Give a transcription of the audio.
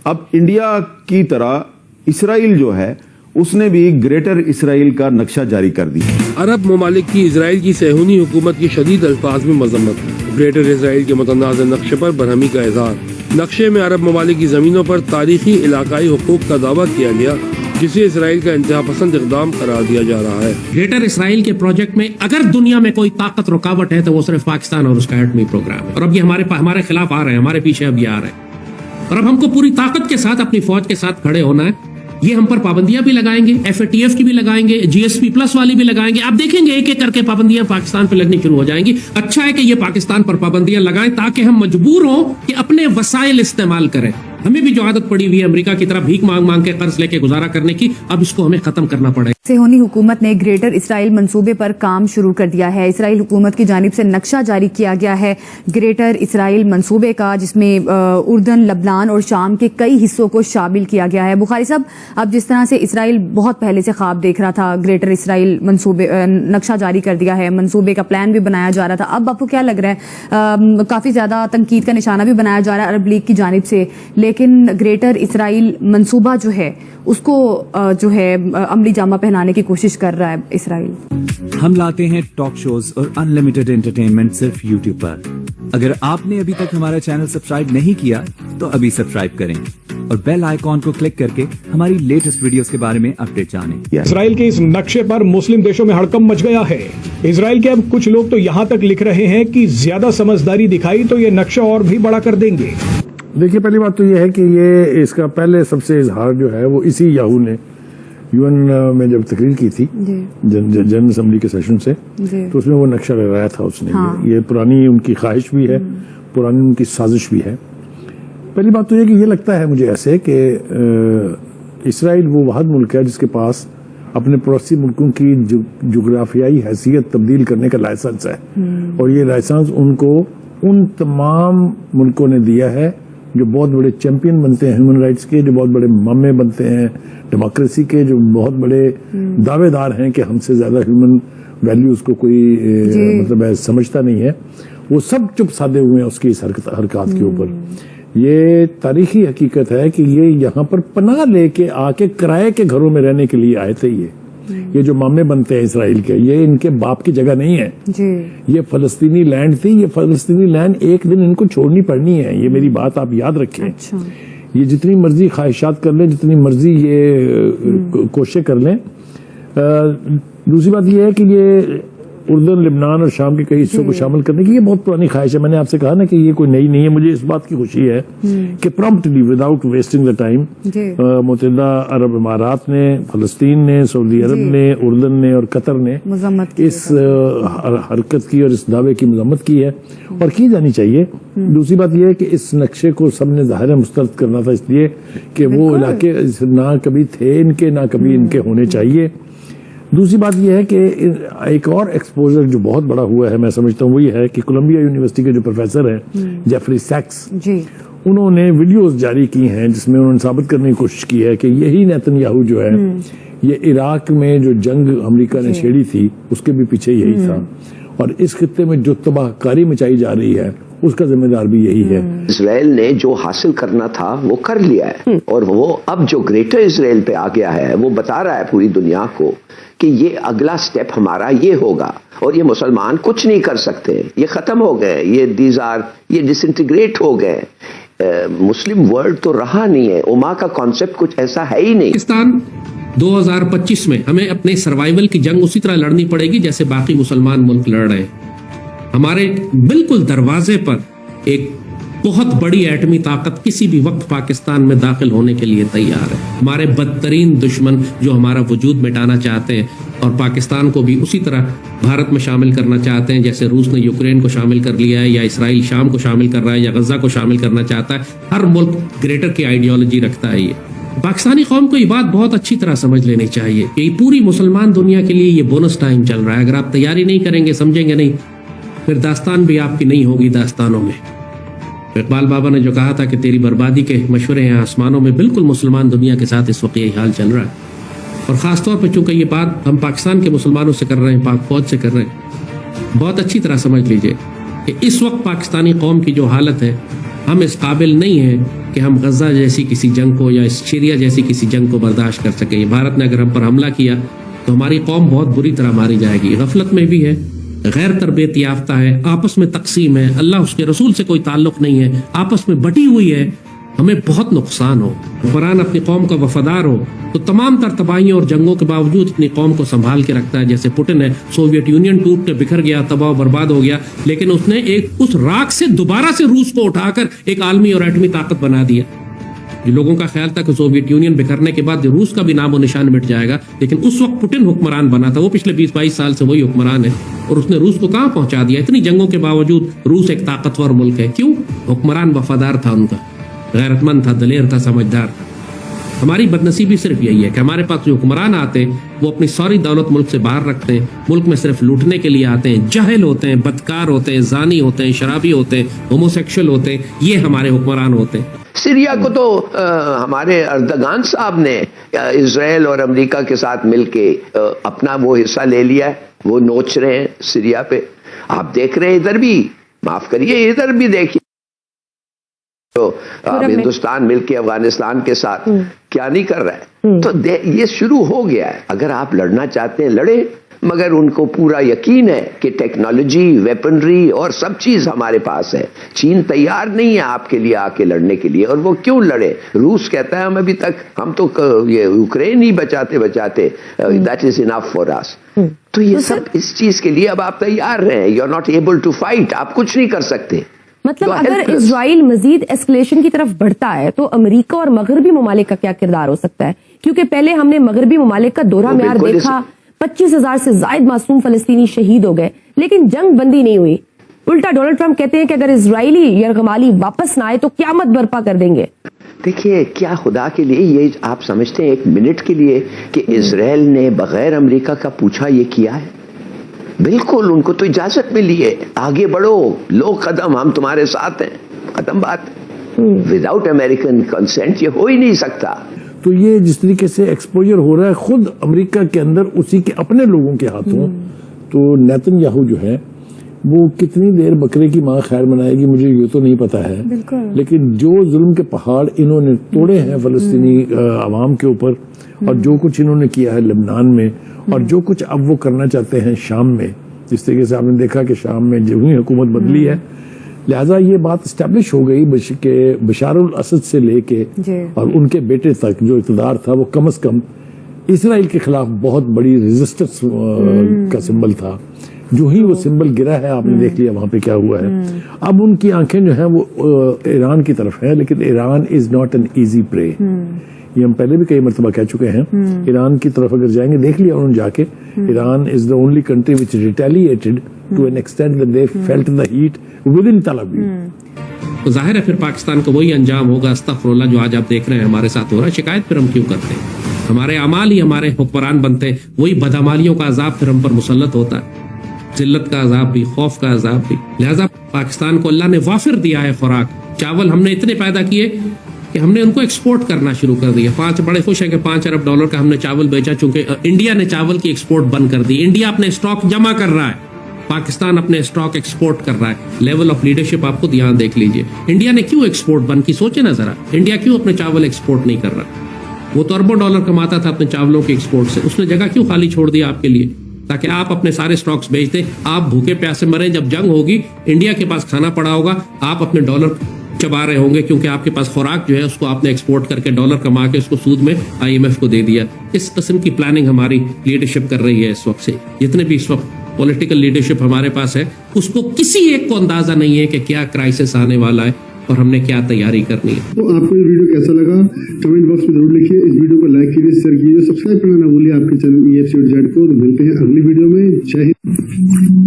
اب انڈیا کی طرح اسرائیل جو ہے اس نے بھی گریٹر اسرائیل کا نقشہ جاری کر دیا. عرب ممالک کی اسرائیل کی صہیونی حکومت کی شدید الفاظ میں مذمت. گریٹر اسرائیل کے متنازع نقشے پر برہمی کا اظہار. نقشے میں عرب ممالک کی زمینوں پر تاریخی علاقائی حقوق کا دعویٰ کیا گیا جسے اسرائیل کا انتہا پسند اقدام قرار دیا جا رہا ہے. گریٹر اسرائیل کے پروجیکٹ میں اگر دنیا میں کوئی طاقت رکاوٹ ہے تو وہ صرف پاکستان اور اس کا ایٹمی پروگرام ہے. اور اب یہ ہمارے خلاف آ رہے ہیں, ہمارے پیچھے اب یہ آ رہے ہیں. اور اب ہم کو پوری طاقت کے ساتھ اپنی فوج کے ساتھ کھڑے ہونا ہے. یہ ہم پر پابندیاں بھی لگائیں گے, FATF کی بھی لگائیں گے, GSP+ والی بھی لگائیں گے. آپ دیکھیں گے ایک ایک کر کے پابندیاں پاکستان پہ لگنی شروع ہو جائیں گی. اچھا ہے کہ یہ پاکستان پر پابندیاں لگائیں تاکہ ہم مجبور ہوں کہ اپنے وسائل استعمال کریں. ہمیں بھی جو عادت پڑی ہوئی ہے امریکہ کی طرح بھیک مانگ مانگ کے قرض لے کے گزارا کرنے کی, اب اس کو ہمیں ختم کرنا پڑے. صہیونی حکومت نے گریٹر اسرائیل منصوبے پر کام شروع کر دیا ہے. اسرائیل حکومت کی جانب سے نقشہ جاری کیا گیا ہے گریٹر اسرائیل منصوبے کا, جس میں اردن, لبنان اور شام کے کئی حصوں کو شامل کیا گیا ہے. بخاری صاحب, اب جس طرح سے اسرائیل بہت پہلے سے خواب دیکھ رہا تھا, گریٹر اسرائیل منصوبے نقشہ جاری کر دیا ہے, منصوبے کا پلان بھی بنایا جا رہا تھا. اب آپ کو کیا لگ رہا ہے, کافی زیادہ تنقید کا نشانہ بھی بنایا جا رہا ہے عرب لیگ کی جانب سے, لیکن گریٹر اسرائیل منصوبہ جو ہے اس کو جو ہے عملی جامہ پہنانے کی کوشش کر رہا ہے اسرائیل. ہم لاتے ہیں ٹاک شوز اور انلمیٹڈ انٹرٹینمنٹ صرف یوٹیوب پر. اگر آپ نے ابھی تک ہمارا چینل سبسکرائب نہیں کیا تو ابھی سبسکرائب کریں اور بیل آئیکن کو کلک کر کے ہماری لیٹسٹ ویڈیوز کے بارے میں اپڈیٹ جانیں. اسرائیل کے اس نقشے پر مسلم دیشوں میں ہڑکم مچ گیا ہے. اسرائیل کے اب کچھ لوگ تو یہاں تک لکھ رہے ہیں کہ زیادہ سمجھداری دکھائی تو یہ نقشہ اور بھی بڑا کر دیں گے. دیکھیے, پہلی بات تو یہ ہے کہ یہ اس کا پہلے سب سے اظہار جو ہے وہ اسی یاہو نے UN میں جب تقریر کی تھی جنرل اسمبلی کے سیشن سے, تو اس میں وہ نقشہ لگایا تھا اس نے. یہ پرانی ان کی خواہش بھی ہے, پرانی ان کی سازش بھی ہے. پہلی بات تو یہ کہ یہ لگتا ہے مجھے ایسے کہ اسرائیل وہ واحد ملک ہے جس کے پاس اپنے پڑوسی ملکوں کی جغرافیائی حیثیت تبدیل کرنے کا لائسنس ہے, اور یہ لائسنس ان کو ان تمام ملکوں نے دیا ہے جو بہت بڑے چیمپئن بنتے ہیں ہیومن رائٹس کے, جو بہت بڑے مامے بنتے ہیں ڈیموکریسی کے, جو بہت بڑے دعوے دار ہیں کہ ہم سے زیادہ ہیومن ویلیوز کو کوئی مطلب سمجھتا نہیں ہے. وہ سب چپ سادے ہوئے ہیں اس کی اس حرکات کے اوپر. یہ تاریخی حقیقت ہے کہ یہ یہاں پر پناہ لے کے آ کے کرائے کے گھروں میں رہنے کے لیے آئے تھے. یہ جو مامے بنتے ہیں اسرائیل کے, یہ ان کے باپ کی جگہ نہیں ہے. یہ فلسطینی لینڈ تھی. یہ فلسطینی لینڈ ایک دن ان کو چھوڑنی پڑنی ہے. یہ میری بات آپ یاد رکھیں. یہ جتنی مرضی خواہشات کر لیں, جتنی مرضی یہ کوششیں کر لیں. دوسری بات یہ ہے کہ یہ اردن, لبنان اور شام کے کئی حصوں کو شامل کرنے کی یہ بہت پرانی خواہش ہے. میں نے آپ سے کہا نا کہ یہ کوئی نئی نہیں ہے. مجھے اس بات کی خوشی ہے کہ پرامپٹلی وداؤٹ ویسٹنگ دا ٹائم متحدہ عرب امارات نے, فلسطین نے, سعودی عرب نے, اردن نے اور قطر نے اس حرکت کی اور اس دعوے کی مذمت کی ہے, اور کی جانی چاہیے. دوسری بات یہ ہے کہ اس نقشے کو سب نے ظاہر مسترد کرنا تھا, اس لیے کہ وہ علاقے نہ کبھی تھے ان کے, نہ کبھی ان کے ہونے چاہیے. دوسری بات یہ ہے کہ ایک اور ایکسپوزر جو بہت بڑا ہوا ہے میں سمجھتا ہوں وہ یہ ہے کہ کولمبیا یونیورسٹی کے جو پروفیسر ہیں جیفری سیکس, انہوں نے ویڈیوز جاری کی ہیں جس میں انہوں نے ثابت کرنے کی کوشش کی ہے کہ یہی نیتن یاہو جو ہے یہ عراق میں جو جنگ امریکہ نے چھیڑی تھی اس کے بھی پیچھے یہی تھا, اور اس خطے میں جو تباہ کاری مچائی جا رہی ہے اس کا ذمہ دار بھی یہی ہے. اسرائیل نے جو حاصل کرنا تھا وہ کر لیا ہے, اور وہ اب جو گریٹر اسرائیل پہ آ گیا ہے وہ بتا رہا ہے پوری دنیا کو کہ یہ اگلا سٹیپ ہمارا یہ ہوگا, اور یہ مسلمان کچھ نہیں کر سکتے, یہ ختم ہو گئے, یہ ڈس انٹیگریٹ ہو گئے. مسلم ورلڈ تو رہا نہیں ہے, اما کا کانسیپٹ کچھ ایسا ہے ہی نہیں. پاکستان 2025 میں ہمیں اپنے سروائیول کی جنگ اسی طرح لڑنی پڑے گی جیسے باقی مسلمان ملک لڑ رہے ہیں. ہمارے بالکل دروازے پر ایک بہت بڑی ایٹمی طاقت کسی بھی وقت پاکستان میں داخل ہونے کے لیے تیار ہے. ہمارے بدترین دشمن جو ہمارا وجود مٹانا چاہتے ہیں اور پاکستان کو بھی اسی طرح بھارت میں شامل کرنا چاہتے ہیں جیسے روس نے یوکرین کو شامل کر لیا ہے, یا اسرائیل شام کو شامل کر رہا ہے, یا غزہ کو شامل کرنا چاہتا ہے. ہر ملک گریٹر کی آئیڈیالوجی رکھتا ہے. یہ پاکستانی قوم کو یہ بات بہت اچھی طرح سمجھ لینی چاہیے کہ پوری مسلمان دنیا کے لیے یہ بونس ٹائم چل رہا ہے. اگر آپ تیاری نہیں کریں گے, سمجھیں گے نہیں, پھر داستان بھی آپ کی نہیں ہوگی داستانوں میں. اقبال بابا نے جو کہا تھا کہ تیری بربادی کے مشورے ہیں آسمانوں میں, بالکل مسلمان دنیا کے ساتھ اس وقت یہی حال چل رہا ہے. اور خاص طور پہ چونکہ یہ بات ہم پاکستان کے مسلمانوں سے کر رہے ہیں, پاک فوج سے کر رہے ہیں, بہت اچھی طرح سمجھ لیجئے کہ اس وقت پاکستانی قوم کی جو حالت ہے ہم اس قابل نہیں ہیں کہ ہم غزہ جیسی کسی جنگ کو یا سیریا جیسی کسی جنگ کو برداشت کر سکیں. بھارت نے اگر ہم پر حملہ کیا تو ہماری قوم بہت بری طرح ماری جائے گی. غفلت میں بھی ہے, غیر تربیت یافتہ ہے, آپس میں تقسیم ہے, اللہ اس کے رسول سے کوئی تعلق نہیں ہے, آپس میں بٹی ہوئی ہے, ہمیں بہت نقصان ہو. حکمران اپنی قوم کا وفادار ہو تو تمام تر تباہیوں اور جنگوں کے باوجود اپنی قوم کو سنبھال کے رکھتا ہے. جیسے پوٹن ہے, سوویت یونین ٹوٹ کے بکھر گیا, تباہ و برباد ہو گیا, لیکن اس نے اس راک سے دوبارہ سے روس کو اٹھا کر ایک عالمی اور ایٹمی طاقت بنا دیا. لوگوں کا خیال تھا کہ سوویت یونین بکھرنے کے بعد روس کا بھی نام و نشان مٹ جائے گا, لیکن اس وقت پوٹن حکمران بنا تھا. وہ پچھلے 20-22 سال سے وہی حکمران ہے اور اس نے روس کو کہاں پہنچا دیا. اتنی جنگوں کے باوجود روس ایک طاقتور ملک ہے. کیوں؟ حکمران وفادار تھا, ان کا غیرت مند تھا, دلیر تھا, سمجھدار تھا. ہماری بدنصیبی صرف یہی ہے کہ ہمارے پاس جو حکمران آتے ہیں وہ اپنی ساری دولت ملک سے باہر رکھتے ہیں, ملک میں صرف لوٹنے کے لیے آتے ہیں, جاہل ہوتے ہیں, بدکار ہوتے ہیں, زانی ہوتے ہیں, شرابی ہوتے ہیں, ہومو سیکشل ہوتے ہیں. یہ ہمارے حکمران ہوتے ہیں. سیریا کو تو ہمارے اردگان صاحب نے اسرائیل اور امریکہ کے ساتھ مل کے اپنا وہ حصہ لے لیا ہے. وہ نوچ رہے ہیں سیریا پہ. آپ دیکھ رہے ہیں ادھر بھی, معاف کریے ادھر بھی دیکھیے تو ہندوستان مل کے افغانستان کے ساتھ کیا نہیں کر رہا ہے. تو یہ شروع ہو گیا ہے. اگر آپ لڑنا چاہتے ہیں لڑیں, مگر ان کو پورا یقین ہے کہ ٹیکنالوجی, ویپنری اور سب چیز ہمارے پاس ہے. چین تیار نہیں ہے آپ کے لیے آ کے لڑنے کے لیے, اور وہ کیوں لڑے. روس کہتا ہے ہم ابھی تک, ہم تو یہ یوکرین ہی بچاتے دیٹ از انف فار اس. تو یہ سب اس چیز کے لیے اب آپ تیار رہے, you are not able to fight, آپ کچھ نہیں کر سکتے. مطلب اگر اسرائیل مزید ایسکلیشن کی طرف بڑھتا ہے تو امریکہ اور مغربی ممالک کا کیا کردار ہو سکتا ہے؟ کیونکہ پہلے ہم نے مغربی ممالک کا دورہ میار دیکھا, 25,000 سے زائد معصوم فلسطینی شہید ہو گئے, لیکن جنگ بندی نہیں ہوئی. الٹا ڈونلڈ ٹرمپ کہتے ہیں کہ اگر اسرائیلی یرغمالی واپس نہ آئے تو قیامت برپا کر دیں گے. دیکھیے کیا خدا کے لیے یہ آپ سمجھتے ہیں ایک منٹ کے لیے کہ اسرائیل نے بغیر امریکہ کا پوچھا یہ کیا ہے؟ بالکل ان کو تو اجازت ملی ہے, آگے بڑھو, لو قدم, ہم تمہارے ساتھ ہیں, ختم بات. وداؤٹ امریکن کنسنٹ یہ ہو ہی نہیں سکتا. تو یہ جس طریقے سے ایکسپوجر ہو رہا ہے خود امریکہ کے اندر اسی کے اپنے لوگوں کے ہاتھوں, تو نیتن یاہو جو ہے وہ کتنی دیر بکرے کی ماں خیر منائے گی مجھے یہ تو نہیں پتا ہے, لیکن جو ظلم کے پہاڑ انہوں نے توڑے ہیں فلسطینی عوام کے اوپر, اور جو کچھ انہوں نے کیا ہے لبنان میں, اور جو کچھ اب وہ کرنا چاہتے ہیں شام میں, جس طریقے سے آپ نے دیکھا کہ شام میں جو ہی حکومت بدلی ہے, لہٰذا یہ بات اسٹیبلش ہو گئی کہ بشار الاسد سے لے کے اور ان کے بیٹے تک جو اقتدار تھا وہ کم از کم اسرائیل کے خلاف بہت بڑی ریزسٹنس کا سمبل تھا. جو ہی وہ سمبل گرا ہے آپ نے دیکھ لیا وہاں پہ کیا ہوا ہے. اب ان کی آنکھیں جو ہیں وہ ایران کی طرف ہیں, لیکن Iran is not an easy پرے. یہ ہم پہلے بھی کئی مرتبہ کہہ چکے ہیں. ایران کی طرف اگر جائیں گے, دیکھ لیا انہوں نے جا کے, Iran is the only country which retaliated to an extent that they felt the heat within Tel Aviv. تو ظاہر ہے پھر پاکستان کو وہی انجام ہوگا, استغفر اللہ, جو آج آپ دیکھ رہے ہیں ہمارے ساتھ ہو رہا ہے. شکایت پھر ہم کیوں کرتے ہیں؟ ہمارے اعمال ہی ہمارے حکمران بنتے ہیں. وہی بدعمالیوں کا عذاب پھر ہم پر مسلط ہوتا ہے, ذلت کا عذاب بھی, خوف کا عذاب بھی. لہٰذا پاکستان کو اللہ نے وافر دیا ہے خوراک. چاول ہم نے اتنے پیدا کیے کہ ہم نے ان کو ایکسپورٹ کرنا شروع کر دیا. بڑے خوش ہیں کہ $5 ارب کا ہم نے چاول بیچا, چونکہ انڈیا نے چاول کی ایکسپورٹ بند کر دی. انڈیا اپنے اسٹاک جمع کر رہا ہے, پاکستان اپنے اسٹاک ایکسپورٹ کر رہا ہے. لیول آف لیڈرشپ آپ خود یہاں دیکھ لیجئے. انڈیا نے کیوں ایکسپورٹ بند کی, سوچے نا ذرا. انڈیا کیوں اپنے چاول ایکسپورٹ نہیں کر رہا؟ وہ تو اربوں ڈالر کماتا تھا اپنے چاولوں کے ایکسپورٹ سے. اس نے جگہ کیوں خالی چھوڑ دیا آپ کے لیے؟ تاکہ آپ اپنے سارے سٹاکس بیچ دیں, آپ بھوکے پیاسے مریں. جب جنگ ہوگی انڈیا کے پاس کھانا پڑا ہوگا, آپ اپنے ڈالر چبا رہے ہوں گے, کیونکہ آپ کے پاس خوراک جو ہے اس کو آپ نے ایکسپورٹ کر کے ڈالر کما کے اس کو سود میں IMF کو دے دیا. اس قسم کی پلاننگ ہماری لیڈرشپ کر رہی ہے اس وقت سے. جتنے بھی اس وقت پولیٹیکل لیڈرشپ ہمارے پاس ہے, اس کو کسی ایک کو اندازہ نہیں ہے کہ کیا کرائسس آنے والا ہے اور ہم نے کیا تیاری کرنی ہے. تو آپ کو یہ ویڈیو کیسا لگا کمنٹ باکس میں ضرور لکھیے. اس ویڈیو کو لائک کیجیے, شیئر کیجیے, سبسکرائب کرنا نہ بھولیے آپ کے چینل EFC کو. ملتے ہیں اگلی ویڈیو میں. جے ہند.